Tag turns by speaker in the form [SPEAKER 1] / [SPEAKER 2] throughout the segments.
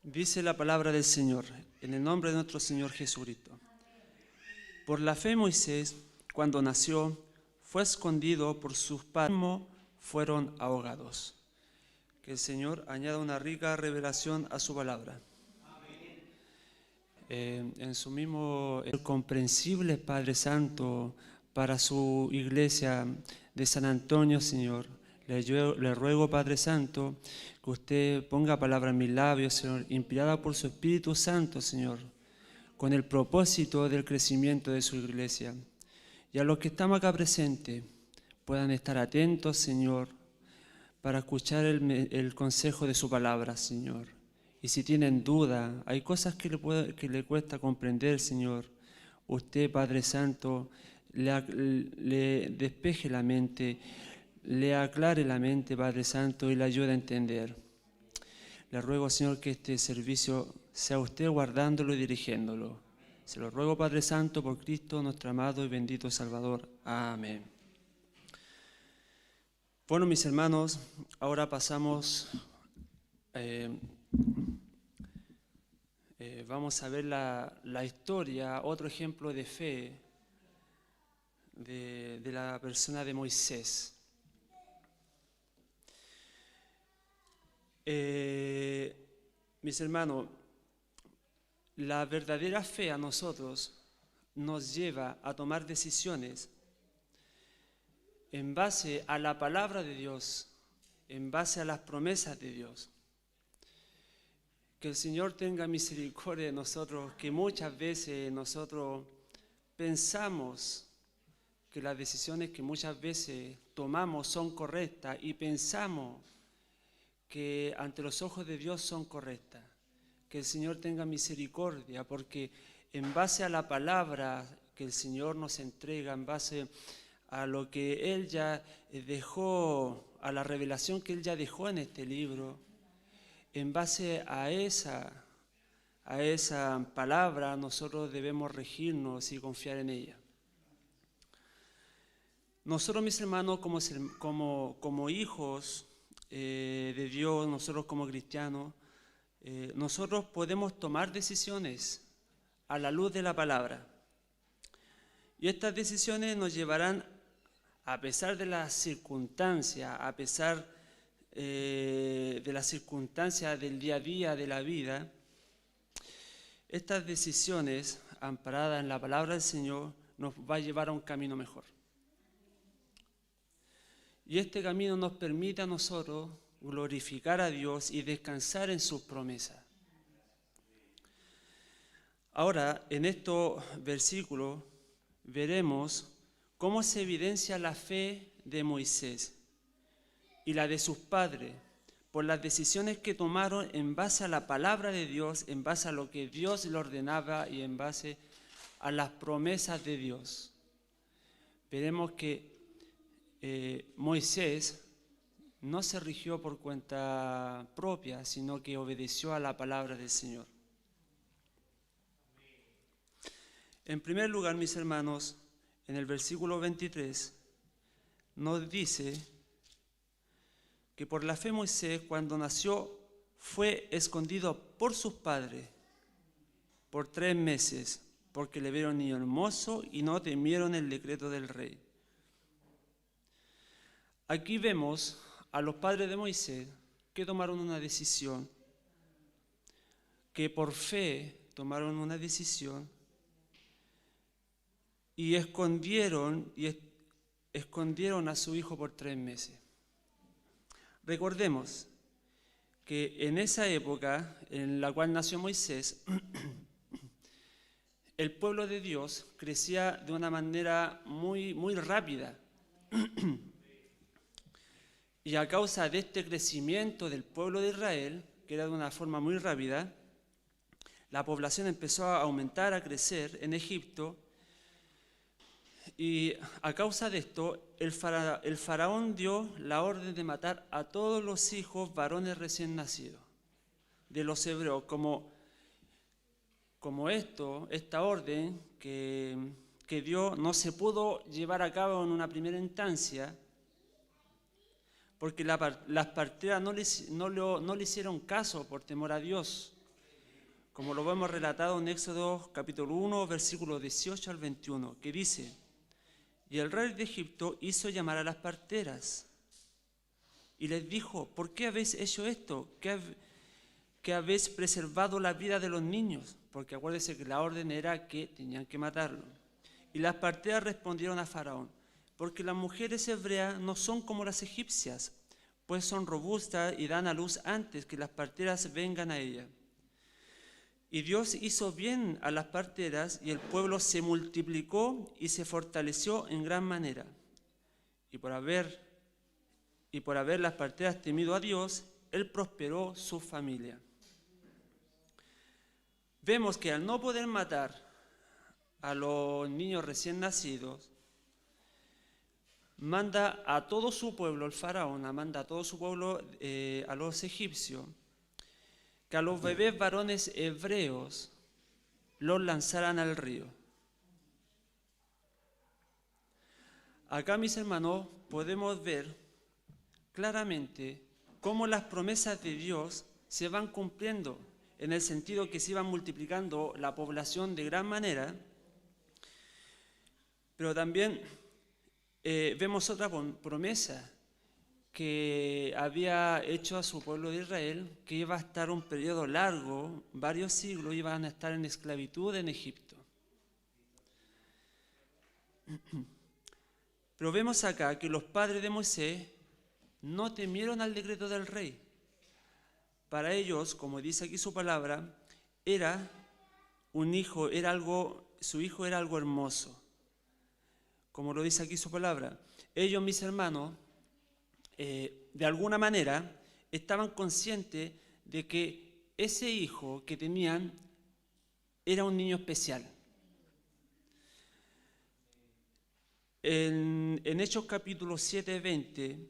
[SPEAKER 1] Dice la palabra del Señor, en el nombre de nuestro Señor Jesucristo. Por la fe Moisés, cuando nació, fue escondido por sus padres, fueron ahogados. Que el Señor añada una rica revelación a su palabra. En su mismo comprensible Padre Santo, para su iglesia de San Antonio, Señor, le ruego, Padre Santo, que usted ponga palabra en mis labios, Señor, inspirada por su Espíritu Santo, Señor, con el propósito del crecimiento de su iglesia. Y a los que estamos acá presentes puedan estar atentos, Señor, para escuchar el consejo de su palabra, Señor. Y si tienen duda, hay cosas que le cuesta comprender, Señor, usted, Padre Santo, le despeje la mente, le aclare la mente, Padre Santo, y le ayude a entender. Le ruego, Señor, que este servicio sea usted guardándolo y dirigiéndolo. Se lo ruego, Padre Santo, por Cristo, nuestro amado y bendito Salvador. Amén. Bueno, mis hermanos, ahora pasamos, vamos a ver la historia, otro ejemplo de fe de la persona de Moisés. Mis hermanos, la verdadera fe a nosotros nos lleva a tomar decisiones en base a la palabra de Dios, en base a las promesas de Dios. Que el Señor tenga misericordia de nosotros, que muchas veces nosotros pensamos que las decisiones que muchas veces tomamos son correctas y pensamos que ante los ojos de Dios son correctas. Que el Señor tenga misericordia, porque en base a la palabra que el Señor nos entrega, en base a lo que Él ya dejó, a la revelación que Él ya dejó en este libro, en base a esa palabra nosotros debemos regirnos y confiar en ella. Nosotros, mis hermanos, como hijos de Dios, nosotros como cristianos, nosotros podemos tomar decisiones a la luz de la palabra. Y estas decisiones nos llevarán, a pesar de las circunstancias, a pesar de las circunstancias del día a día de la vida, estas decisiones, amparadas en la palabra del Señor, nos va a llevar a un camino mejor. Y este camino nos permite a nosotros glorificar a Dios y descansar en sus promesas. Ahora, en estos versículos, veremos cómo se evidencia la fe de Moisés y la de sus padres por las decisiones que tomaron en base a la palabra de Dios, en base a lo que Dios le ordenaba y en base a las promesas de Dios. Veremos que Moisés no se rigió por cuenta propia, sino que obedeció a la palabra del Señor. En primer lugar, mis hermanos, en el versículo 23 nos dice que por la fe Moisés, cuando nació, fue escondido por sus padres por 3 meses, porque le vieron niño hermoso y no temieron el decreto del rey. Aquí vemos a los padres de Moisés que tomaron una decisión, que por fe tomaron una decisión y escondieron a su hijo por 3 meses. Recordemos que en esa época en la cual nació Moisés, el pueblo de Dios crecía de una manera muy, muy rápida. Y a causa de este crecimiento del pueblo de Israel, que era de una forma muy rápida, la población empezó a aumentar, a crecer en Egipto. Y a causa de esto, el faraón dio la orden de matar a todos los hijos varones recién nacidos de los hebreos, como esta orden que dio no se pudo llevar a cabo en una primera instancia, porque las parteras no le hicieron caso por temor a Dios. como lo vemos relatado en Éxodo capítulo 1, versículos 18 al 21, que dice: y el rey de Egipto hizo llamar a las parteras y les dijo: ¿por qué habéis hecho esto? ¿Que habéis preservado la vida de los niños? Porque acuérdense que la orden era que tenían que matarlo. Y las parteras respondieron a Faraón: porque las mujeres hebreas no son como las egipcias, pues son robustas y dan a luz antes que las parteras vengan a ellas. Y Dios hizo bien a las parteras, y el pueblo se multiplicó y se fortaleció en gran manera. Y por haber las parteras temido a Dios, Él prosperó su familia. Vemos que al no poder matar a los niños recién nacidos, manda a todo su pueblo, el faraón, manda a todo su pueblo, a los egipcios, que a los bebés varones hebreos los lanzaran al río. Acá, mis hermanos, podemos ver claramente cómo las promesas de Dios se van cumpliendo, en el sentido que se iban multiplicando la población de gran manera, pero también vemos otra promesa que había hecho a su pueblo de Israel, que iba a estar un periodo largo, varios siglos, iban a estar en esclavitud en Egipto. Pero vemos acá que los padres de Moisés no temieron al decreto del rey. Para ellos, como dice aquí su palabra, era un hijo, su hijo era algo hermoso. Como lo dice aquí su palabra. Ellos, mis hermanos, de alguna manera estaban conscientes de que ese hijo que tenían era un niño especial. En Hechos capítulo 7, 20,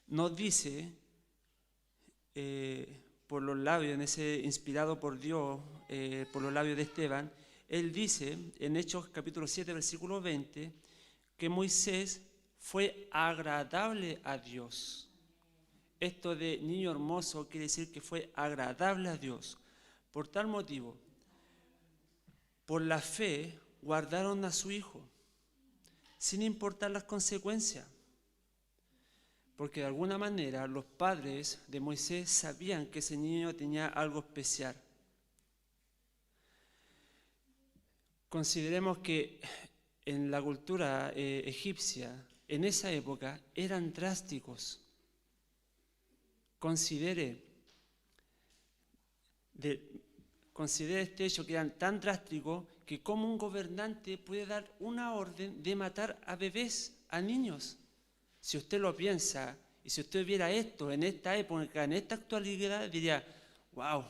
[SPEAKER 1] nos dice, por los labios, inspirado por Dios, por los labios de Esteban, él dice en Hechos capítulo 7, versículo 20, que Moisés fue agradable a Dios. Esto de niño hermoso quiere decir que fue agradable a Dios. Por tal motivo, por la fe guardaron a su hijo, sin importar las consecuencias. Porque de alguna manera los padres de Moisés sabían que ese niño tenía algo especial. Consideremos que en la cultura egipcia, en esa época, eran drásticos. Considere este hecho, que eran tan drásticos que como un gobernante puede dar una orden de matar a bebés, a niños. Si usted lo piensa, y si usted viera esto en esta época, en esta actualidad, diría: wow,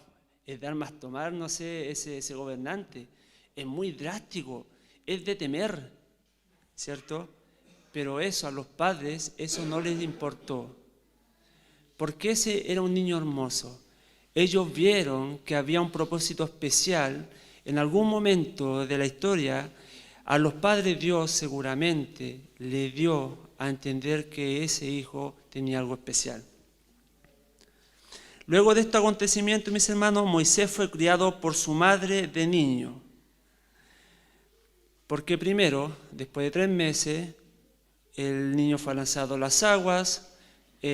[SPEAKER 1] es de armas tomar, no sé, ese gobernante. Es muy drástico, es de temer, ¿cierto? Pero eso a los padres, eso no les importó. Porque ese era un niño hermoso. Ellos vieron que había un propósito especial. En algún momento de la historia, a los padres Dios seguramente le dio a entender que ese hijo tenía algo especial. Luego de este acontecimiento, mis hermanos, Moisés fue criado por su madre de niño. Porque primero, después de 3 meses, el niño fue lanzado a las aguas, lo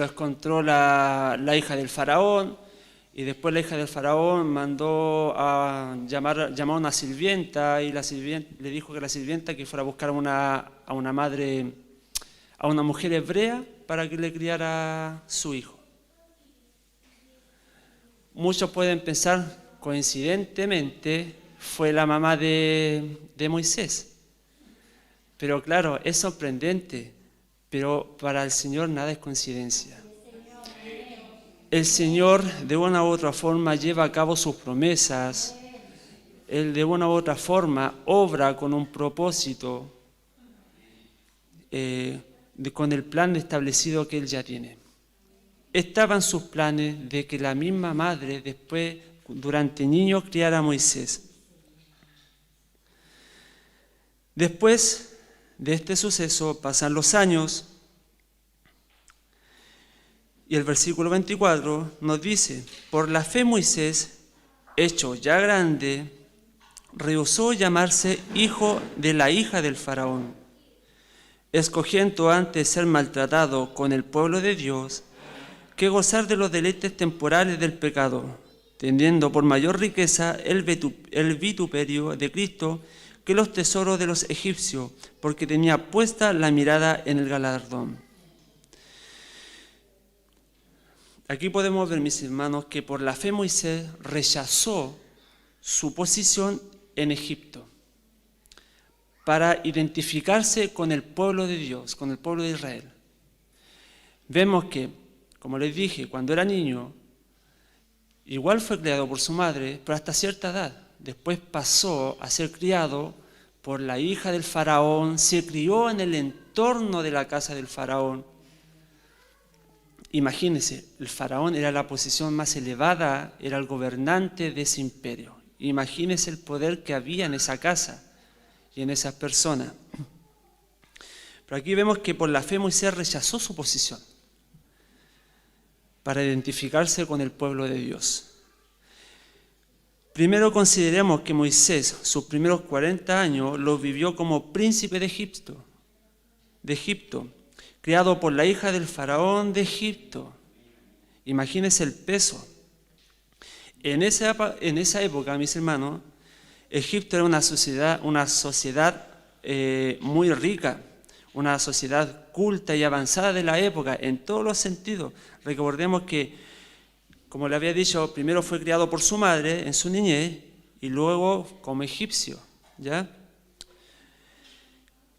[SPEAKER 1] encontró la hija del faraón, y después la hija del faraón mandó a llamar a una sirvienta, y la sirvienta le dijo que la sirvienta que fuera a buscar a una madre, a una mujer hebrea para que le criara su hijo. Muchos pueden pensar, coincidentemente, fue la mamá de Moisés. Pero claro, es sorprendente, pero para el Señor nada es coincidencia. El Señor de una u otra forma lleva a cabo sus promesas. Él de una u otra forma obra con un propósito, con el plan establecido que Él ya tiene. Estaban sus planes de que la misma madre después, durante niños, criara a Moisés. Después de este suceso pasan los años Y el versículo 24 nos dice, por la fe Moisés, hecho ya grande, rehusó llamarse hijo de la hija del faraón, escogiendo antes ser maltratado con el pueblo de Dios que gozar de los deleites temporales del pecado, teniendo por mayor riqueza el vituperio de Cristo que los tesoros de los egipcios, porque tenía puesta la mirada en el galardón. Aquí podemos ver, mis hermanos, que por la fe Moisés rechazó su posición en Egipto para identificarse con el pueblo de Dios, con el pueblo de Israel. Vemos que, como les dije, cuando era niño, igual fue criado por su madre, pero hasta cierta edad. Después pasó a ser criado por la hija del faraón, se crió en el entorno de la casa del faraón. Imagínense, el faraón era la posición más elevada, era el gobernante de ese imperio. Imagínense el poder que había en esa casa y en esas personas. Pero aquí vemos que por la fe Moisés rechazó su posición para identificarse con el pueblo de Dios. Primero consideremos que Moisés, sus primeros 40 años, los vivió como príncipe de Egipto, criado por la hija del faraón de Egipto. Imagínense el peso. En esa época, mis hermanos, Egipto era una sociedad muy rica, una sociedad culta y avanzada de la época, en todos los sentidos. Recordemos que, como le había dicho, primero fue criado por su madre en su niñez y luego como egipcio, ¿ya?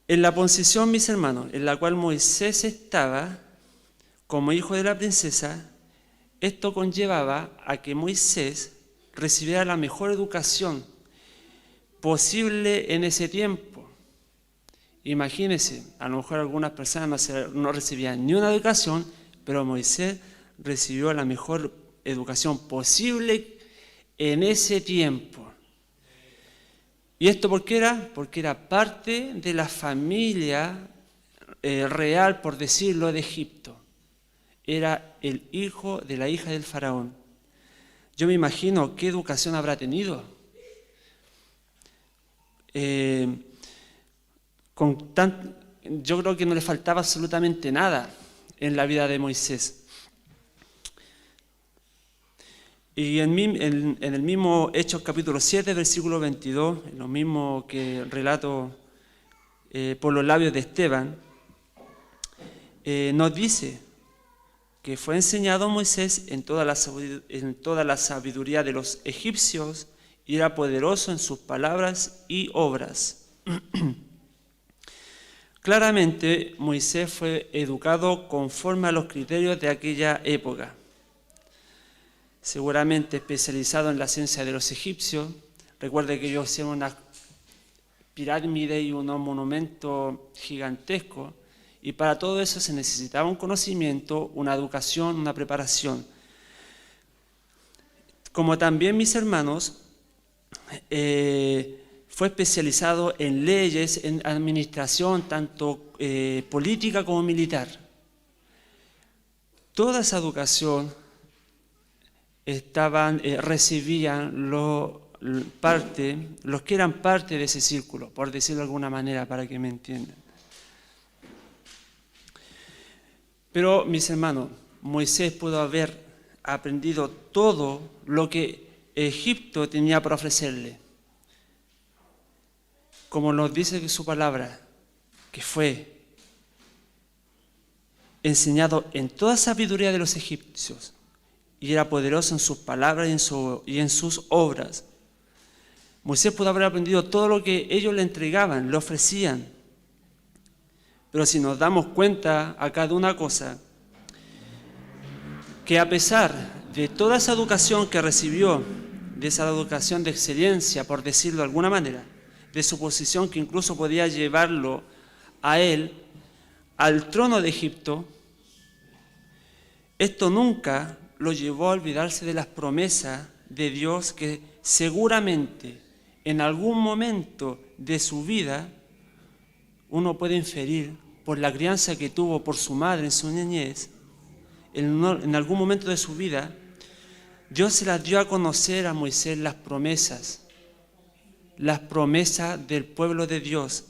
[SPEAKER 1] En la posición, mis hermanos, en la cual Moisés estaba como hijo de la princesa, esto conllevaba a que Moisés recibiera la mejor educación posible en ese tiempo. Imagínense, a lo mejor algunas personas no recibían ni una educación, pero Moisés recibió la mejor educación posible en ese tiempo. ¿Y esto por qué era? Porque era parte de la familia real, por decirlo, de Egipto. Era el hijo de la hija del faraón. Yo me imagino qué educación habrá tenido. Yo creo que no le faltaba absolutamente nada en la vida de Moisés. Y en el mismo Hechos capítulo 7, versículo 22, en lo mismo que relato por los labios de Esteban, nos dice que fue enseñado a Moisés en toda la sabiduría de los egipcios y era poderoso en sus palabras y obras. Claramente, Moisés fue educado conforme a los criterios de aquella época. Seguramente especializado en la ciencia de los egipcios. Recuerde que ellos hicieron una pirámide y unos monumentos gigantescos, y para todo eso se necesitaba un conocimiento, una educación, una preparación. Como también, mis hermanos, fue especializado en leyes, en administración, tanto política como militar. Toda esa educación recibían los que eran parte de ese círculo, por decirlo de alguna manera, para que me entiendan. Pero, mis hermanos, Moisés pudo haber aprendido todo lo que Egipto tenía para ofrecerle. Como nos dice su palabra, que fue enseñado en toda sabiduría de los egipcios, y era poderoso en sus palabras y en sus obras. Moisés pudo haber aprendido todo lo que ellos le entregaban, le ofrecían. Pero si nos damos cuenta acá de una cosa, que a pesar de toda esa educación que recibió, de esa educación de excelencia, por decirlo de alguna manera, de su posición que incluso podía llevarlo a él al trono de Egipto, esto nunca lo llevó a olvidarse de las promesas de Dios que seguramente en algún momento de su vida uno puede inferir por la crianza que tuvo por su madre en su niñez en algún momento de su vida, Dios se las dio a conocer a Moisés las promesas del pueblo de Dios.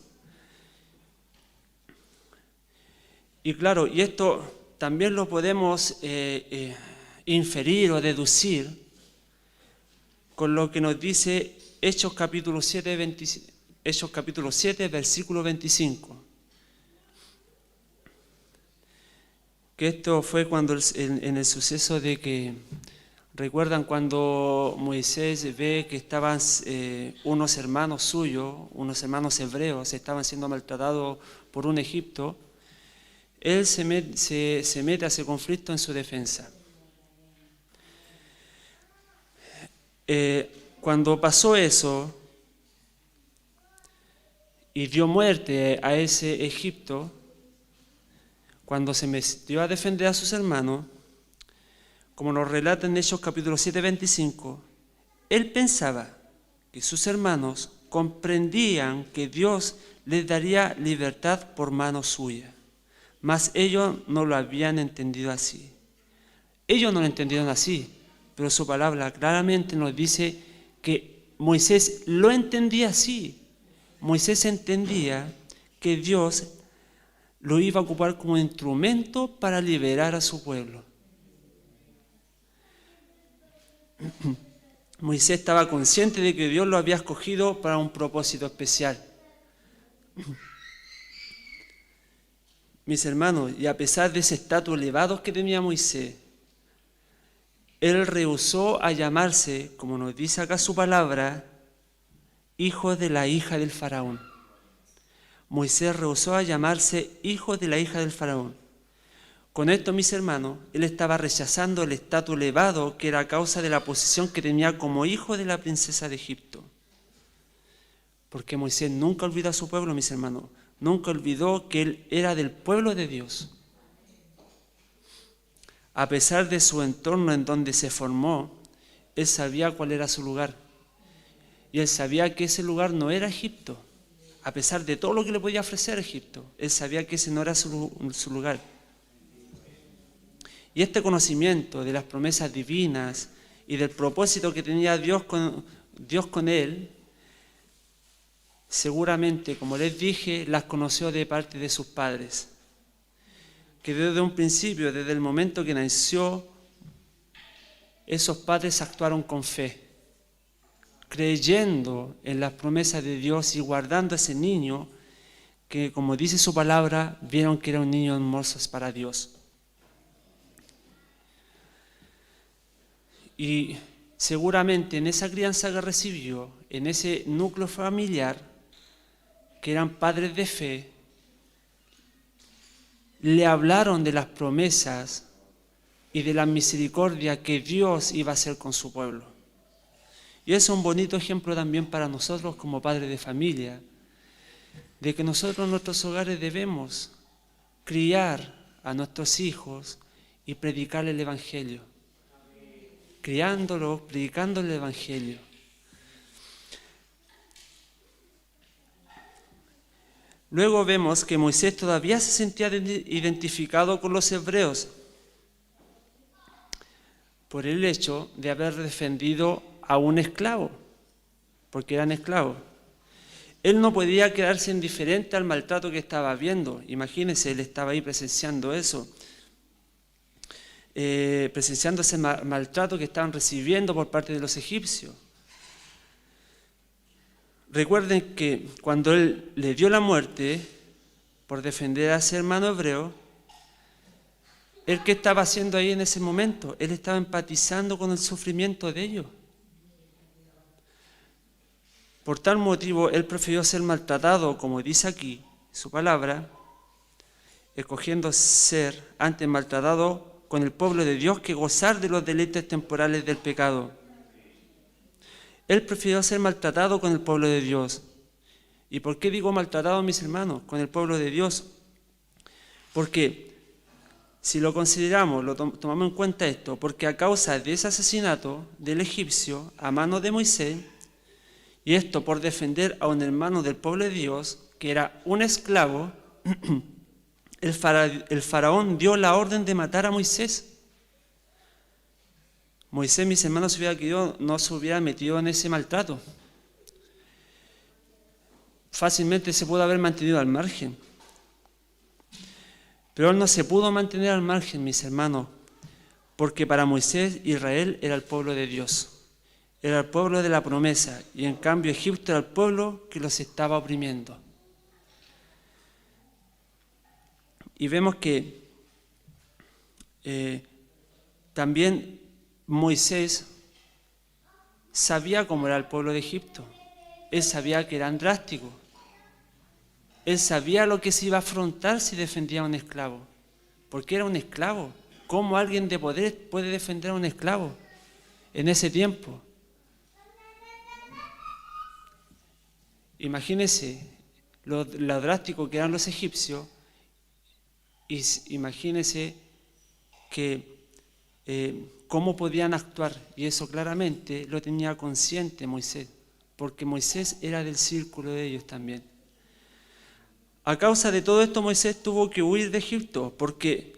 [SPEAKER 1] Y claro, y esto también lo podemos inferir o deducir con lo que nos dice Hechos capítulo 7, versículo 25. Que esto fue cuando en el suceso de que, recuerdan cuando Moisés ve que estaban unos hermanos suyos, unos hermanos hebreos, estaban siendo maltratados por un egipto, él se mete a ese conflicto en su defensa. Cuando pasó eso y dio muerte a ese Egipto, cuando se metió a defender a sus hermanos, como nos relata en Hechos capítulo 7, 25, él pensaba que sus hermanos comprendían que Dios les daría libertad por mano suya, mas ellos no lo habían entendido así. Ellos no lo entendieron así, pero su palabra claramente nos dice que Moisés lo entendía así. Moisés entendía que Dios lo iba a ocupar como instrumento para liberar a su pueblo. Moisés estaba consciente de que Dios lo había escogido para un propósito especial. Mis hermanos, y a pesar de ese estatus elevado que tenía Moisés, él rehusó a llamarse, como nos dice acá su palabra, hijo de la hija del faraón. Moisés rehusó a llamarse hijo de la hija del faraón. Con esto, mis hermanos, él estaba rechazando el estatus elevado que era a causa de la posición que tenía como hijo de la princesa de Egipto. Porque Moisés nunca olvidó a su pueblo, mis hermanos. Nunca olvidó que él era del pueblo de Dios. A pesar de su entorno en donde se formó, él sabía cuál era su lugar. Y él sabía que ese lugar no era Egipto. A pesar de todo lo que le podía ofrecer Egipto, él sabía que ese no era su lugar. Y este conocimiento de las promesas divinas y del propósito que tenía Dios con él, seguramente, como les dije, las conoció de parte de sus padres. Que desde un principio, desde el momento que nació, esos padres actuaron con fe, creyendo en las promesas de Dios y guardando a ese niño que, como dice su palabra, vieron que era un niño hermoso para Dios. Y seguramente en esa crianza que recibió, en ese núcleo familiar, que eran padres de fe, le hablaron de las promesas y de la misericordia que Dios iba a hacer con su pueblo. Y es un bonito ejemplo también para nosotros como padres de familia, de que nosotros en nuestros hogares debemos criar a nuestros hijos y predicarle el Evangelio. Criándolos, predicándole el Evangelio. Luego vemos que Moisés todavía se sentía identificado con los hebreos por el hecho de haber defendido a un esclavo, porque eran esclavos. Él no podía quedarse indiferente al maltrato que estaba viendo. Imagínense, él estaba ahí presenciando eso. Presenciando ese maltrato que estaban recibiendo por parte de los egipcios. Recuerden que cuando él le dio la muerte por defender a ese hermano hebreo, ¿él qué estaba haciendo ahí en ese momento? Él estaba empatizando con el sufrimiento de ellos. Por tal motivo, él prefirió ser maltratado, como dice aquí su palabra, escogiendo ser antes maltratado con el pueblo de Dios que gozar de los deleites temporales del pecado. Él prefirió ser maltratado con el pueblo de Dios. ¿Y por qué digo maltratado, mis hermanos, con el pueblo de Dios? Porque si lo consideramos, tomamos en cuenta esto, porque a causa de ese asesinato del egipcio a mano de Moisés, y esto por defender a un hermano del pueblo de Dios, que era un esclavo, el faraón dio la orden de matar a Moisés. Moisés, mis hermanos, no se hubiera metido en ese maltrato. Fácilmente se pudo haber mantenido al margen. Pero él no se pudo mantener al margen, mis hermanos, porque para Moisés Israel era el pueblo de Dios, era el pueblo de la promesa, y en cambio Egipto era el pueblo que los estaba oprimiendo. Y vemos que también Moisés sabía cómo era el pueblo de Egipto. Él sabía que eran drásticos. Él sabía lo que se iba a afrontar si defendía a un esclavo, porque era un esclavo. ¿Cómo alguien de poder puede defender a un esclavo en ese tiempo? Imagínense lo drástico que eran los egipcios, y imagínense cómo podían actuar, y eso claramente lo tenía consciente Moisés, porque Moisés era del círculo de ellos también. A causa de todo esto, Moisés tuvo que huir de Egipto, porque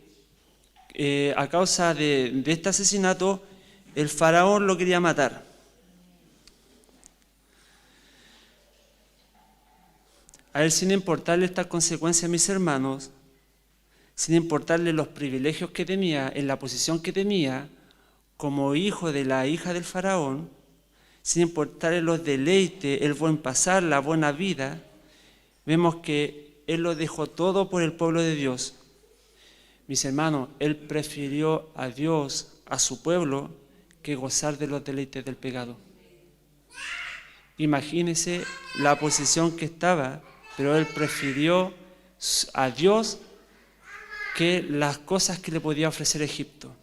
[SPEAKER 1] a causa de este asesinato, el faraón lo quería matar. A él, sin importarle estas consecuencias, mis hermanos, sin importarle los privilegios que tenía, en la posición que tenía, como hijo de la hija del faraón, sin importarle los deleites, el buen pasar, la buena vida, vemos que él lo dejó todo por el pueblo de Dios. Mis hermanos, él prefirió a Dios, a su pueblo, que gozar de los deleites del pecado. Imagínense la posición que estaba, pero él prefirió a Dios que las cosas que le podía ofrecer Egipto.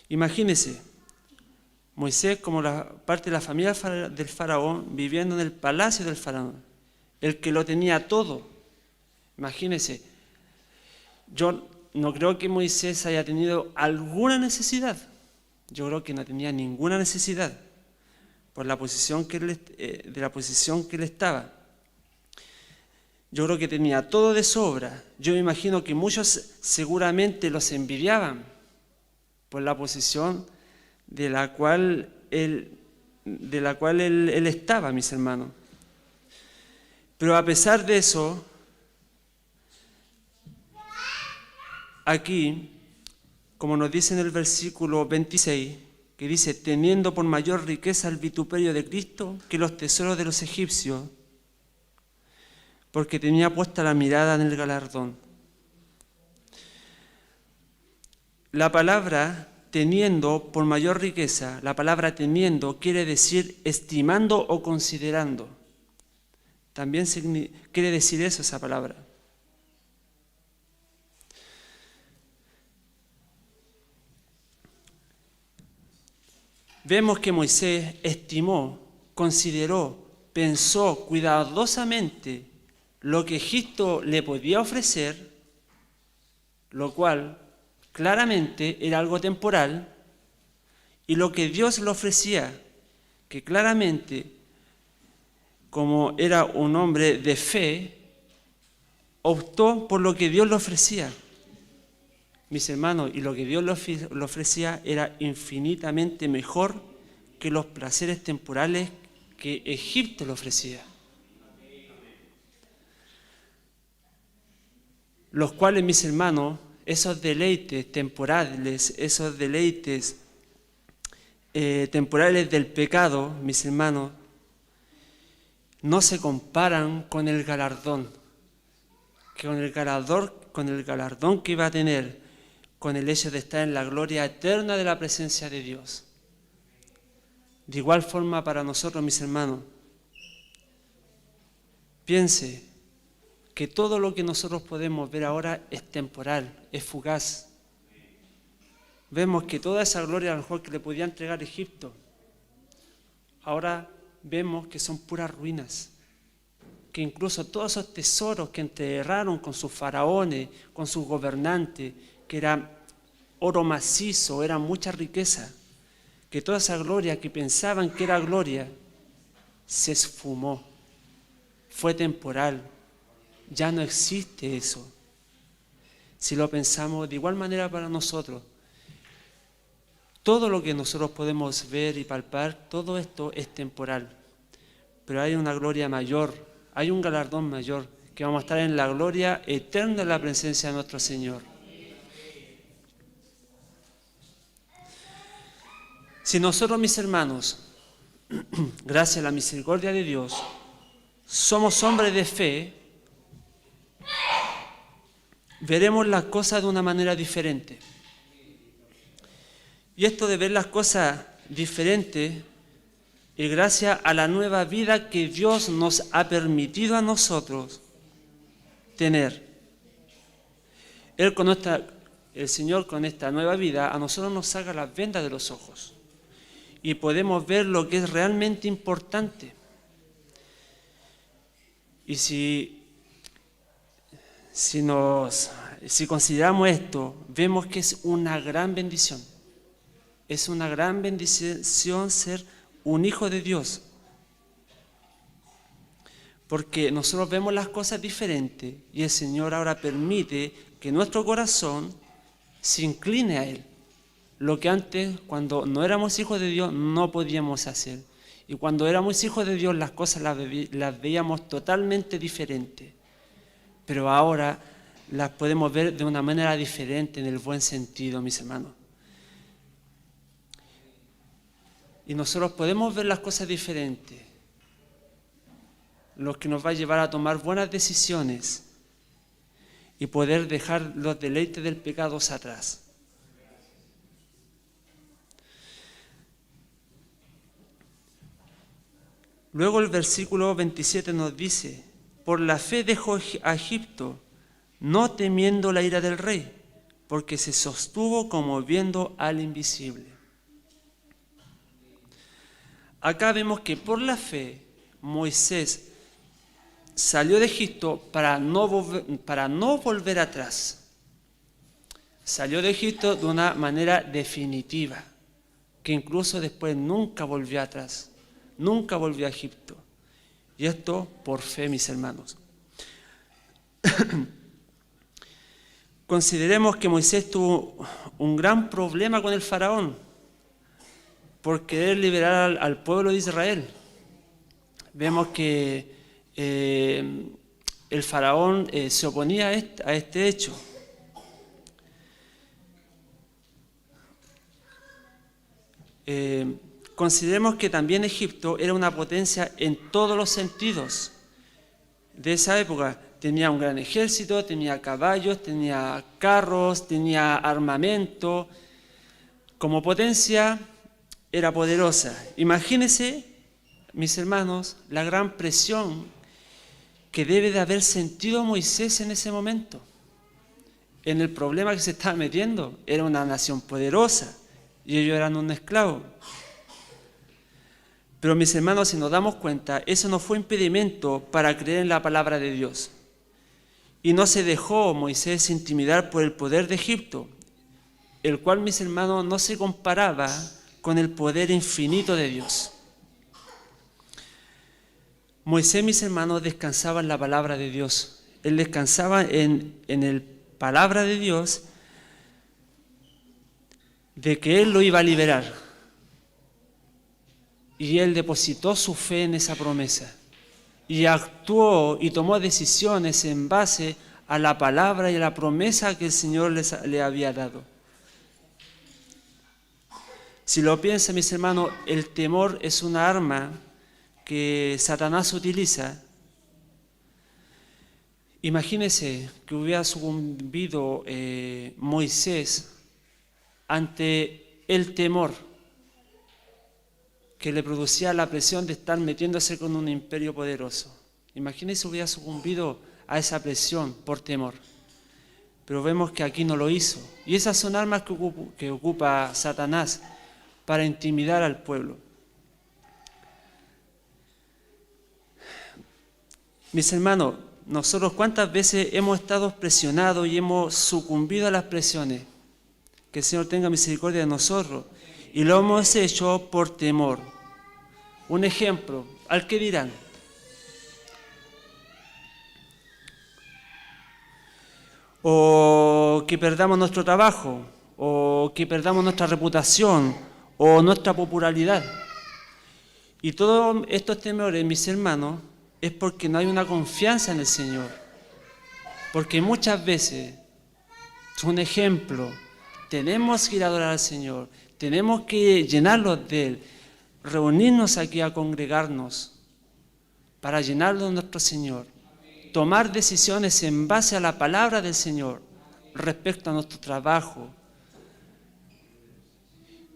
[SPEAKER 1] Imagínense, Moisés como parte de la familia del faraón, viviendo en el palacio del faraón, el que lo tenía todo. Imagínense, yo no creo que Moisés haya tenido alguna necesidad. Yo creo que no tenía ninguna necesidad por la posición de la posición que él estaba. Yo creo que tenía todo de sobra. Yo me imagino que muchos seguramente los envidiaban por la posición de la cual él estaba, mis hermanos. Pero a pesar de eso, aquí, como nos dice en el versículo 26, que dice, teniendo por mayor riqueza el vituperio de Cristo que los tesoros de los egipcios, porque tenía puesta la mirada en el galardón. La palabra teniendo por mayor riqueza, la palabra teniendo quiere decir estimando o considerando. También quiere decir eso esa palabra. Vemos que Moisés estimó, consideró, pensó cuidadosamente lo que Egipto le podía ofrecer, lo cual claramente era algo temporal, y lo que Dios le ofrecía, que claramente, como era un hombre de fe, optó por lo que Dios le ofrecía. Mis hermanos, y lo que Dios le ofrecía era infinitamente mejor que los placeres temporales que Egipto le ofrecía. Los cuales, mis hermanos, esos deleites temporales, esos deleites temporales del pecado, mis hermanos, no se comparan con el galardón, con el galardón que iba a tener con el hecho de estar en la gloria eterna de la presencia de Dios. De igual forma para nosotros, mis hermanos, piense que todo lo que nosotros podemos ver ahora es temporal, es fugaz. Vemos que toda esa gloria a lo mejor que le podía entregar Egipto, ahora vemos que son puras ruinas, que incluso todos esos tesoros que enterraron con sus faraones, con sus gobernantes, que era oro macizo, era mucha riqueza, que toda esa gloria que pensaban que era gloria, se esfumó, fue temporal. ya no existe eso. Si lo pensamos de igual manera para nosotros, todo lo que nosotros podemos ver y palpar, todo esto es temporal. Pero hay una gloria mayor, hay un galardón mayor, que vamos a estar en la gloria eterna en la presencia de nuestro Señor. Si nosotros, mis hermanos, gracias a la misericordia de Dios, somos hombres de fe, veremos las cosas de una manera diferente. Y esto de ver las cosas diferentes es gracias a la nueva vida que Dios nos ha permitido a nosotros tener. El Señor con esta nueva vida a nosotros nos saca las vendas de los ojos y podemos ver lo que es realmente importante. Y si consideramos esto, vemos que es una gran bendición. Es una gran bendición ser un hijo de Dios. Porque nosotros vemos las cosas diferentes y el Señor ahora permite que nuestro corazón se incline a Él. Lo que antes, cuando no éramos hijos de Dios, no podíamos hacer. Y cuando éramos hijos de Dios, las cosas las veíamos totalmente diferentes. Pero ahora las podemos ver de una manera diferente, en el buen sentido, mis hermanos. Y nosotros podemos ver las cosas diferentes, lo que nos va a llevar a tomar buenas decisiones y poder dejar los deleites del pecado atrás. Luego el versículo 27 nos dice: por la fe dejó a Egipto, no temiendo la ira del rey, porque se sostuvo como viendo al invisible. Acá vemos que por la fe Moisés salió de Egipto para no volver atrás. Salió de Egipto de una manera definitiva, que incluso después nunca volvió atrás, nunca volvió a Egipto. Y esto por fe, mis hermanos. Consideremos que Moisés tuvo un gran problema con el faraón por querer liberar al pueblo de Israel. Vemos que el faraón se oponía a este hecho. Consideremos que también Egipto era una potencia en todos los sentidos de esa época. Tenía un gran ejército, tenía caballos, tenía carros, tenía armamento. Como potencia era poderosa. Imagínense, mis hermanos, la gran presión que debe de haber sentido Moisés en ese momento, en el problema que se estaba metiendo. Era una nación poderosa y ellos eran un esclavo. Pero mis hermanos, si nos damos cuenta, eso no fue impedimento para creer en la palabra de Dios. Y no se dejó Moisés intimidar por el poder de Egipto, el cual, mis hermanos, no se comparaba con el poder infinito de Dios. Moisés, mis hermanos, descansaba en la palabra de Dios. Él descansaba en la palabra de Dios, de que Él lo iba a liberar. Y él depositó su fe en esa promesa. Y actuó y tomó decisiones en base a la palabra y a la promesa que el Señor le había dado. Si lo piensan, mis hermanos, el temor es una arma que Satanás utiliza. Imagínense que hubiera sucumbido Moisés ante el temor que le producía la presión de estar metiéndose con un imperio poderoso. Imagínense si hubiera sucumbido a esa presión por temor. Pero vemos que aquí no lo hizo. Y esas son armas que ocupa Satanás para intimidar al pueblo. Mis hermanos, nosotros cuántas veces hemos estado presionados y hemos sucumbido a las presiones. Que el Señor tenga misericordia de nosotros. Y lo hemos hecho por temor. Un ejemplo, ¿al qué dirán? o que perdamos nuestro trabajo, o que perdamos nuestra reputación, o nuestra popularidad. Y todos estos temores, mis hermanos, es porque no hay una confianza en el Señor. Porque muchas veces, es un ejemplo, tenemos que ir a adorar al Señor, tenemos que llenarlos de Él, reunirnos aquí a congregarnos para llenarlo de nuestro Señor, tomar decisiones en base a la palabra del Señor respecto a nuestro trabajo.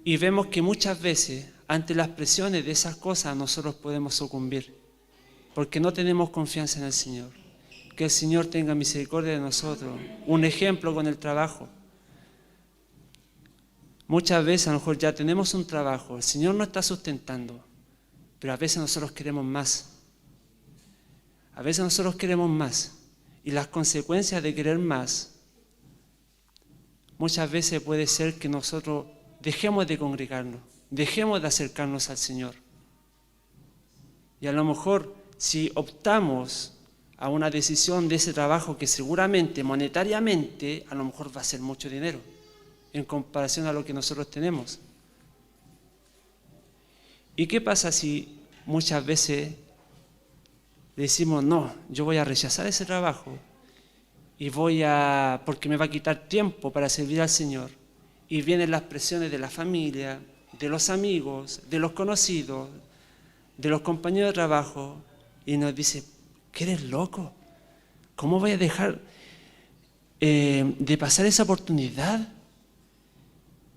[SPEAKER 1] Y vemos que muchas veces, ante las presiones de esas cosas, nosotros podemos sucumbir, porque no tenemos confianza en el Señor. Que el Señor tenga misericordia de nosotros. Un ejemplo con el trabajo. Muchas veces a lo mejor ya tenemos un trabajo, el Señor nos está sustentando, pero a veces nosotros queremos más. A veces nosotros queremos más. Y las consecuencias de querer más, muchas veces puede ser que nosotros dejemos de congregarnos, dejemos de acercarnos al Señor. Y a lo mejor si optamos a una decisión de ese trabajo que seguramente, monetariamente, a lo mejor va a ser mucho dinero en comparación a lo que nosotros tenemos. ¿Y qué pasa si muchas veces decimos, no, yo voy a rechazar ese trabajo y porque me va a quitar tiempo para servir al Señor? Y vienen las presiones de la familia, de los amigos, de los conocidos, de los compañeros de trabajo, y nos dice, ¿que eres loco? ¿Cómo voy a dejar de pasar esa oportunidad?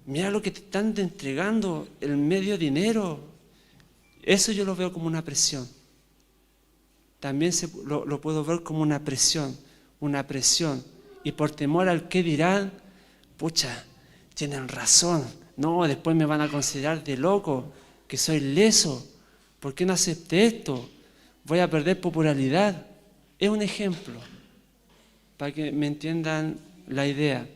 [SPEAKER 1] Mira lo que te están entregando, el medio dinero. Eso yo lo veo como una presión. También lo puedo ver como una presión. Y por temor al qué dirán, pucha, tienen razón. No, después me van a considerar de loco, que soy leso. ¿Por qué no acepté esto? Voy a perder popularidad. Es un ejemplo, para que me entiendan la idea.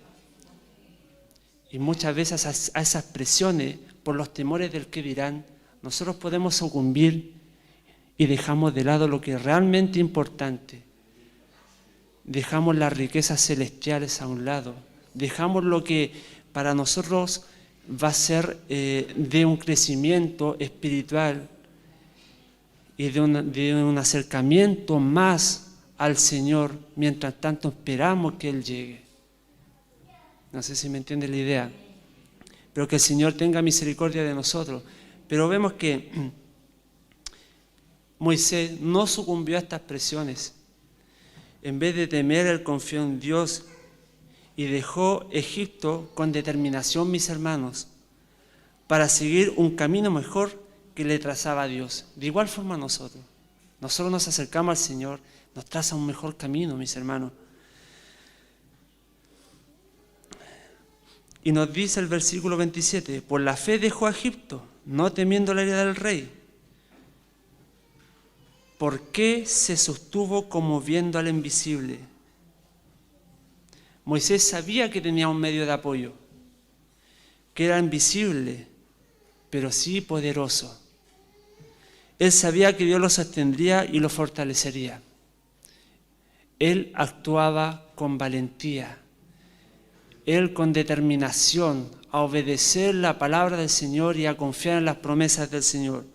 [SPEAKER 1] Y muchas veces a esas presiones, por los temores del que dirán, nosotros podemos sucumbir y dejamos de lado lo que es realmente importante. Dejamos las riquezas celestiales a un lado. Dejamos lo que para nosotros va a ser de un crecimiento espiritual y de un acercamiento más al Señor, mientras tanto esperamos que Él llegue. No sé si me entiende la idea, pero que el Señor tenga misericordia de nosotros. Pero vemos que Moisés no sucumbió a estas presiones. En vez de temer, él confió en Dios y dejó Egipto con determinación, mis hermanos, para seguir un camino mejor que le trazaba a Dios. De igual forma nosotros nos acercamos al Señor, nos traza un mejor camino, mis hermanos. Y nos dice el versículo 27, por la fe dejó a Egipto, no temiendo la ira del rey. ¿Por qué se sostuvo como viendo al invisible? Moisés sabía que tenía un medio de apoyo, que era invisible, pero sí poderoso. Él sabía que Dios lo sostendría y lo fortalecería. Él actuaba con valentía. Él con determinación a obedecer la palabra del Señor y a confiar en las promesas del Señor.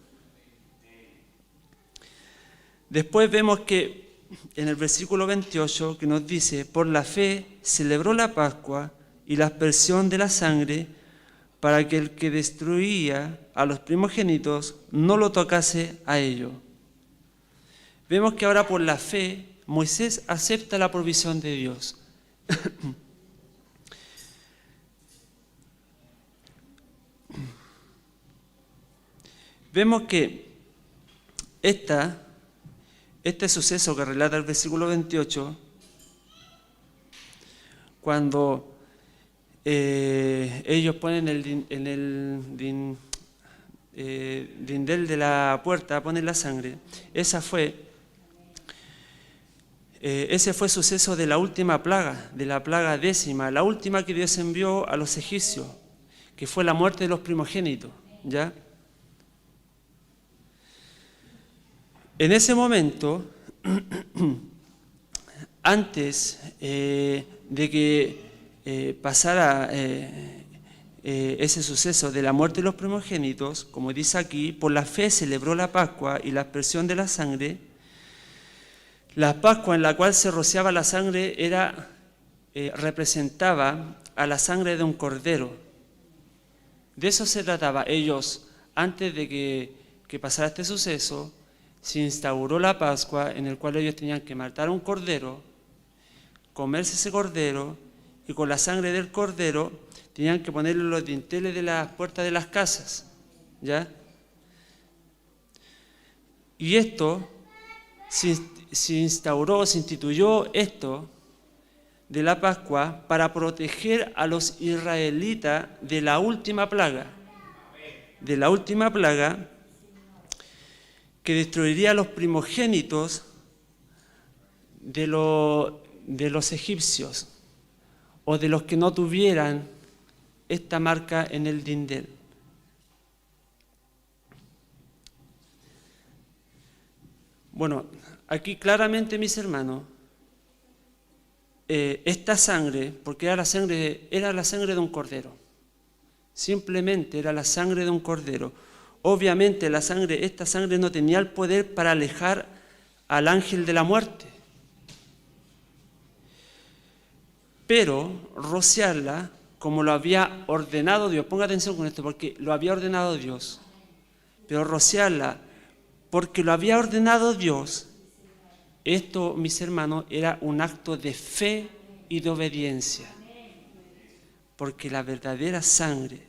[SPEAKER 1] Después vemos que en el versículo 28 que nos dice, por la fe celebró la Pascua y la aspersión de la sangre para que el que destruía a los primogénitos no lo tocase a ellos. Vemos que ahora por la fe Moisés acepta la provisión de Dios. Vemos que este suceso que relata el versículo 28, cuando ellos ponen en el dindel de la puerta, ponen la sangre, ese fue suceso de la última plaga, de la plaga 10ª, la última que Dios envió a los egipcios, que fue la muerte de los primogénitos, ¿ya? En ese momento, antes de que pasara ese suceso de la muerte de los primogénitos, como dice aquí, por la fe celebró la Pascua y la aspersión de la sangre. La Pascua en la cual se rociaba la sangre representaba a la sangre de un cordero. De eso se trataba. Ellos, antes de que pasara este suceso, se instauró la Pascua en el cual ellos tenían que matar un cordero, comerse ese cordero, y con la sangre del cordero tenían que ponerle los dinteles de las puertas de las casas, ¿ya? Y esto se instauró, se instituyó esto de la Pascua para proteger a los israelitas de la última plaga, que destruiría a los primogénitos de los egipcios o de los que no tuvieran esta marca en el dintel. Bueno, aquí claramente, mis hermanos, esta sangre, porque era la sangre de un cordero, simplemente era la sangre de un cordero. Obviamente esta sangre no tenía el poder para alejar al ángel de la muerte, pero rociarla como lo había ordenado Dios. Ponga atención con esto, porque lo había ordenado Dios, pero rociarla porque lo había ordenado Dios. Esto, mis hermanos, era un acto de fe y de obediencia, porque la verdadera sangre,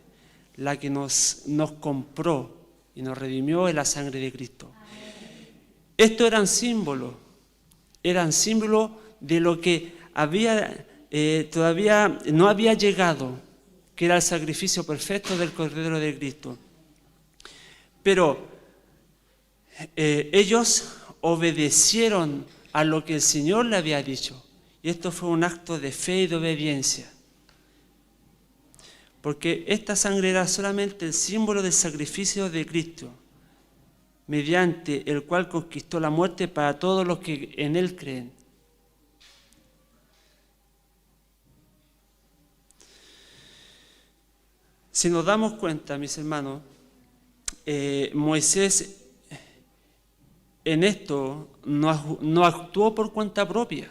[SPEAKER 1] la que nos compró y nos redimió, es la sangre de Cristo. Esto eran símbolos de lo que todavía no había llegado, que era el sacrificio perfecto del Cordero de Cristo. Pero ellos obedecieron a lo que el Señor le había dicho, y esto fue un acto de fe y de obediencia, porque esta sangre era solamente el símbolo del sacrificio de Cristo, mediante el cual conquistó la muerte para todos los que en Él creen. Si nos damos cuenta, mis hermanos, Moisés en esto no actuó por cuenta propia.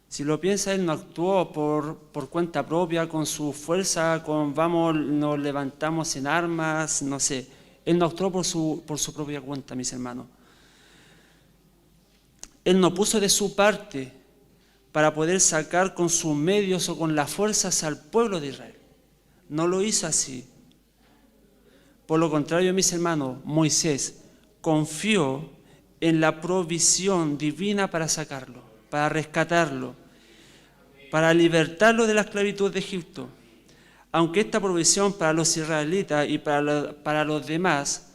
[SPEAKER 1] Si lo piensa, él no actuó por cuenta propia, con su fuerza, nos levantamos en armas, no sé. Él no actuó por su propia cuenta, mis hermanos. Él no puso de su parte para poder sacar con sus medios o con las fuerzas al pueblo de Israel. No lo hizo así. Por lo contrario, mis hermanos, Moisés confió en la provisión divina para sacarlo, para rescatarlo, para libertarlo de la esclavitud de Egipto. Aunque esta provisión para los israelitas y para los demás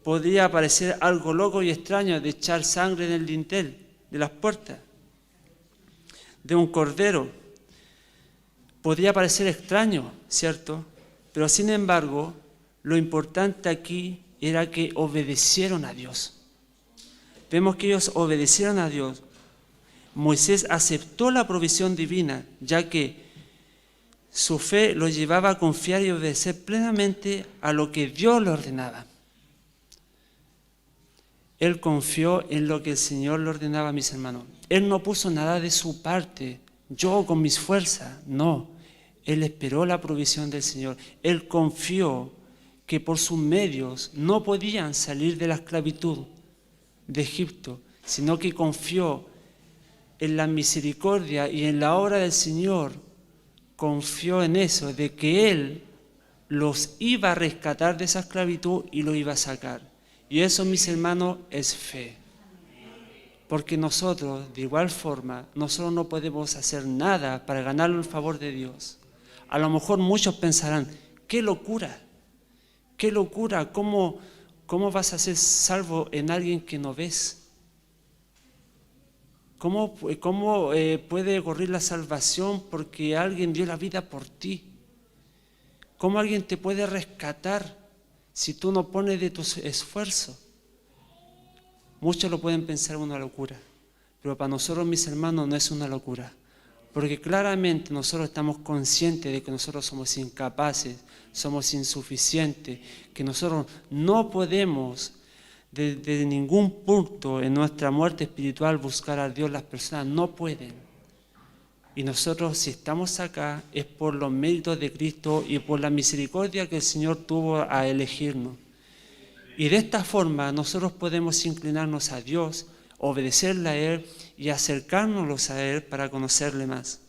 [SPEAKER 1] podría parecer algo loco y extraño, de echar sangre en el dintel de las puertas de un cordero, podría parecer extraño, ¿cierto? Pero sin embargo, lo importante aquí era que obedecieron a Dios. Vemos que ellos obedecieron a Dios. Moisés aceptó la provisión divina, ya que su fe lo llevaba a confiar y obedecer plenamente a lo que Dios le ordenaba. Él confió en lo que el Señor le ordenaba, mis hermanos. Él no puso nada de su parte, yo con mis fuerzas, no. Él esperó la provisión del Señor. Él confió que por sus medios no podían salir de la esclavitud de Egipto, sino que confió en la misericordia y en la obra del Señor. Confió en eso, de que Él los iba a rescatar de esa esclavitud y los iba a sacar. Y eso, mis hermanos, es fe. Porque nosotros, de igual forma, nosotros no podemos hacer nada para ganar el favor de Dios. A lo mejor muchos pensarán, ¡qué locura! ¡Qué locura! ¿Cómo vas a ser salvo en alguien que no ves? ¿Cómo puede ocurrir la salvación porque alguien dio la vida por ti? ¿Cómo alguien te puede rescatar si tú no pones de tus esfuerzos? Muchos lo pueden pensar una locura, Pero para nosotros, mis hermanos, no es una locura. Porque claramente nosotros estamos conscientes de que nosotros somos incapaces, somos insuficientes, que nosotros no podemos desde ningún punto en nuestra muerte espiritual buscar a Dios. Las personas no pueden. Y nosotros, si estamos acá, es por los méritos de Cristo y por la misericordia que el Señor tuvo a elegirnos. Y de esta forma nosotros podemos inclinarnos a Dios, obedecerle a Él y acercarnos a Él para conocerle más.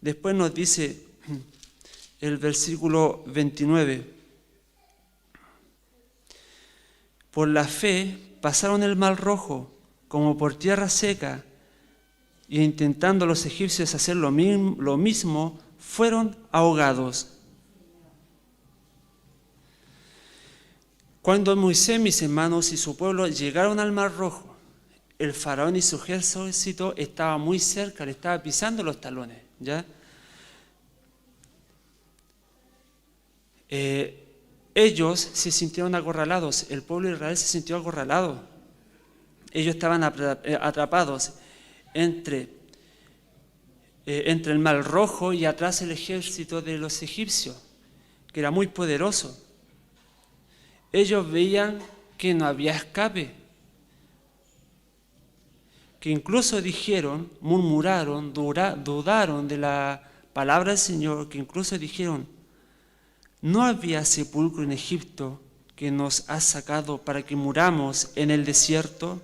[SPEAKER 1] Después nos dice el versículo 29. Por la fe pasaron el Mar Rojo como por tierra seca, y intentando los egipcios hacer lo mismo, fueron ahogados. Cuando Moisés, mis hermanos, y su pueblo llegaron al Mar Rojo, el faraón y su ejército estaba muy cerca, le estaba pisando los talones, ¿ya? Ellos se sintieron acorralados, el pueblo de Israel se sintió acorralado. Ellos estaban atrapados entre el Mar Rojo y atrás el ejército de los egipcios, que era muy poderoso. Ellos veían que no había escape, que incluso dijeron, murmuraron, dudaron de la palabra del Señor, que incluso dijeron: ¿no había sepulcro en Egipto que nos has sacado para que muramos en el desierto?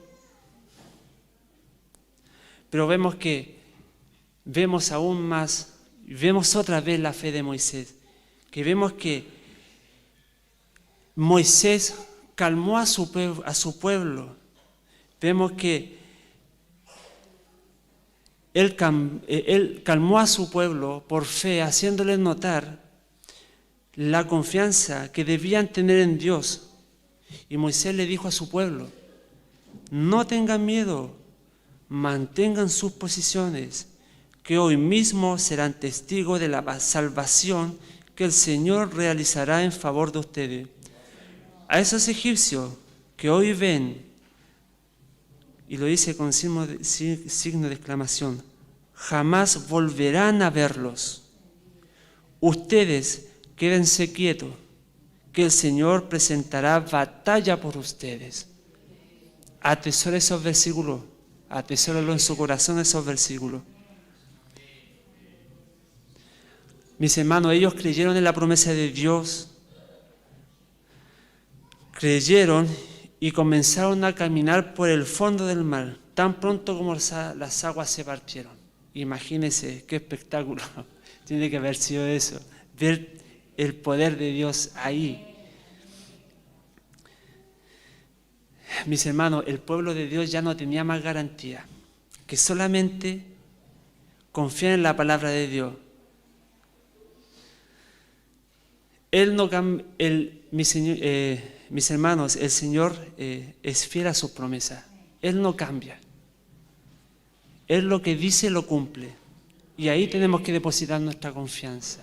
[SPEAKER 1] Pero vemos aún más, vemos otra vez la fe de Moisés, que vemos que Moisés calmó a su pueblo. Vemos que él calmó a su pueblo por fe, haciéndoles notar la confianza que debían tener en Dios. Y Moisés le dijo a su pueblo: no tengan miedo, mantengan sus posiciones, que hoy mismo serán testigos de la salvación que el Señor realizará en favor de ustedes. A esos egipcios que hoy ven, y lo dice con signo de exclamación, jamás volverán a verlos. Ustedes quédense quietos, que el Señor presentará batalla por ustedes. Atesora esos versículos, atesóralo en su corazón esos versículos. Mis hermanos, ellos creyeron en la promesa de Dios, creyeron y comenzaron a caminar por el fondo del mar, tan pronto como las aguas se partieron. Imagínense qué espectáculo tiene que haber sido eso, ver el poder de Dios ahí. Mis hermanos, el pueblo de Dios ya no tenía más garantía que solamente confiar en la palabra de Dios. Mis hermanos, el Señor es fiel a sus promesas. Él no cambia. Él lo que dice lo cumple. Y ahí tenemos que depositar nuestra confianza.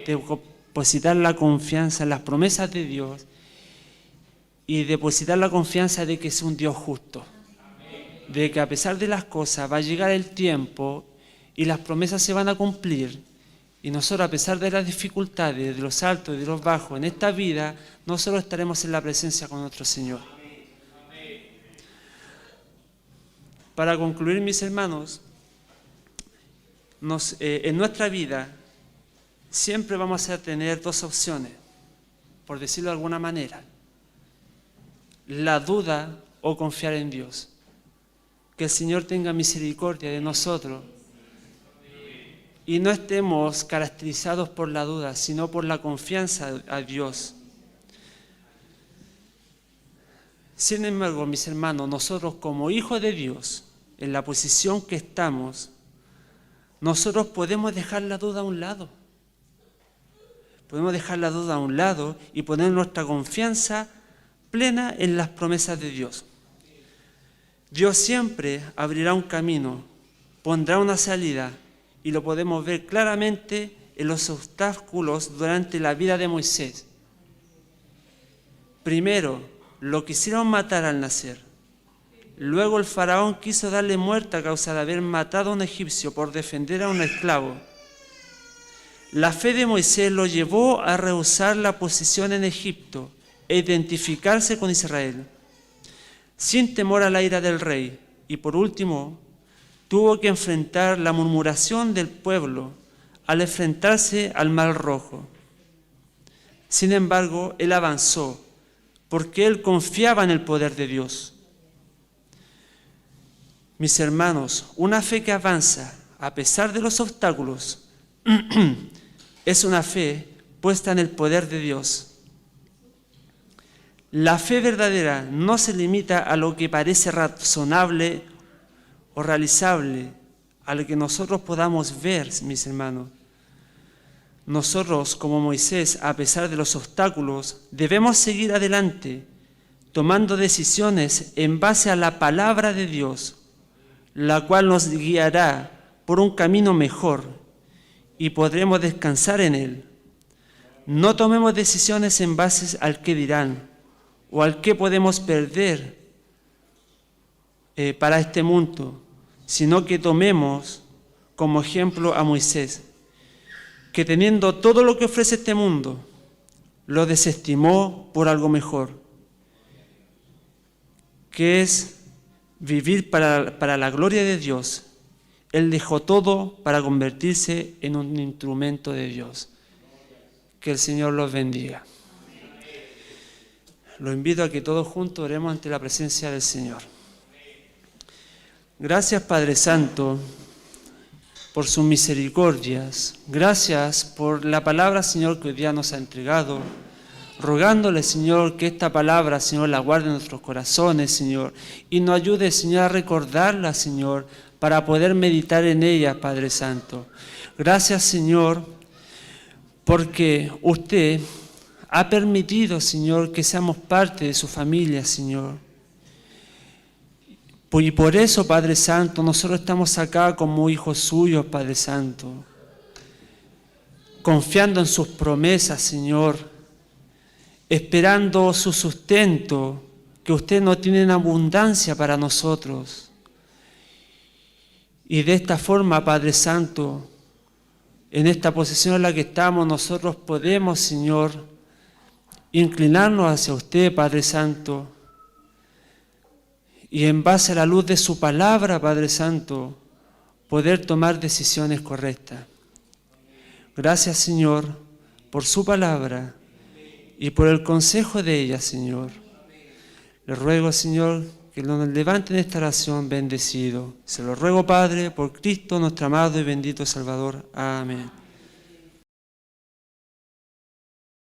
[SPEAKER 1] Depositar la confianza en las promesas de Dios y depositar la confianza de que es un Dios justo. De que a pesar de las cosas va a llegar el tiempo y las promesas se van a cumplir. Y nosotros, a pesar de las dificultades, de los altos y de los bajos en esta vida, nosotros estaremos en la presencia con nuestro Señor. Para concluir, mis hermanos, en nuestra vida siempre vamos a tener dos opciones, por decirlo de alguna manera: la duda o confiar en Dios. Que el Señor tenga misericordia de nosotros y no estemos caracterizados por la duda, sino por la confianza a Dios. Sin embargo, mis hermanos, nosotros como hijos de Dios, en la posición que estamos, nosotros podemos dejar la duda a un lado. Podemos dejar la duda a un lado y poner nuestra confianza plena en las promesas de Dios. Dios siempre abrirá un camino, pondrá una salida, y lo podemos ver claramente en los obstáculos durante la vida de Moisés. Primero, lo quisieron matar al nacer. Luego el faraón quiso darle muerte a causa de haber matado a un egipcio por defender a un esclavo. La fe de Moisés lo llevó a rehusar la posición en Egipto e identificarse con Israel, sin temor a la ira del rey. Y por último, tuvo que enfrentar la murmuración del pueblo al enfrentarse al Mar Rojo. Sin embargo, él avanzó, porque él confiaba en el poder de Dios. Mis hermanos, una fe que avanza a pesar de los obstáculos es una fe puesta en el poder de Dios. La fe verdadera no se limita a lo que parece razonable o realizable, a lo que nosotros podamos ver, mis hermanos. Nosotros, como Moisés, a pesar de los obstáculos, debemos seguir adelante, tomando decisiones en base a la palabra de Dios, la cual nos guiará por un camino mejor y podremos descansar en él. No tomemos decisiones en base al qué dirán o al qué podemos perder para este mundo, sino que tomemos como ejemplo a Moisés, que teniendo todo lo que ofrece este mundo, lo desestimó por algo mejor, que es vivir para la gloria de Dios. Él dejó todo para convertirse en un instrumento de Dios. Que el Señor los bendiga. Los invito a que todos juntos oremos ante la presencia del Señor. Gracias, Padre Santo, por sus misericordias. Gracias por la palabra, Señor, que hoy día nos ha entregado. Rogándole, Señor, que esta palabra, Señor, la guarde en nuestros corazones, Señor, y nos ayude, Señor, a recordarla, Señor, para poder meditar en ella, Padre Santo. Gracias, Señor, porque usted ha permitido, Señor, que seamos parte de su familia, Señor. Y por eso, Padre Santo, nosotros estamos acá como hijos suyos, Padre Santo, confiando en sus promesas, Señor, esperando su sustento, que usted no tiene en abundancia para nosotros. Y de esta forma, Padre Santo, en esta posición en la que estamos, nosotros podemos, Señor, inclinarnos hacia usted, Padre Santo, y en base a la luz de su palabra, Padre Santo, poder tomar decisiones correctas. Gracias, Señor, por su palabra y por el consejo de ella, Señor. Le ruego, Señor, que nos levante en esta oración bendecido. Se lo ruego, Padre, por Cristo, nuestro amado y bendito Salvador. Amén.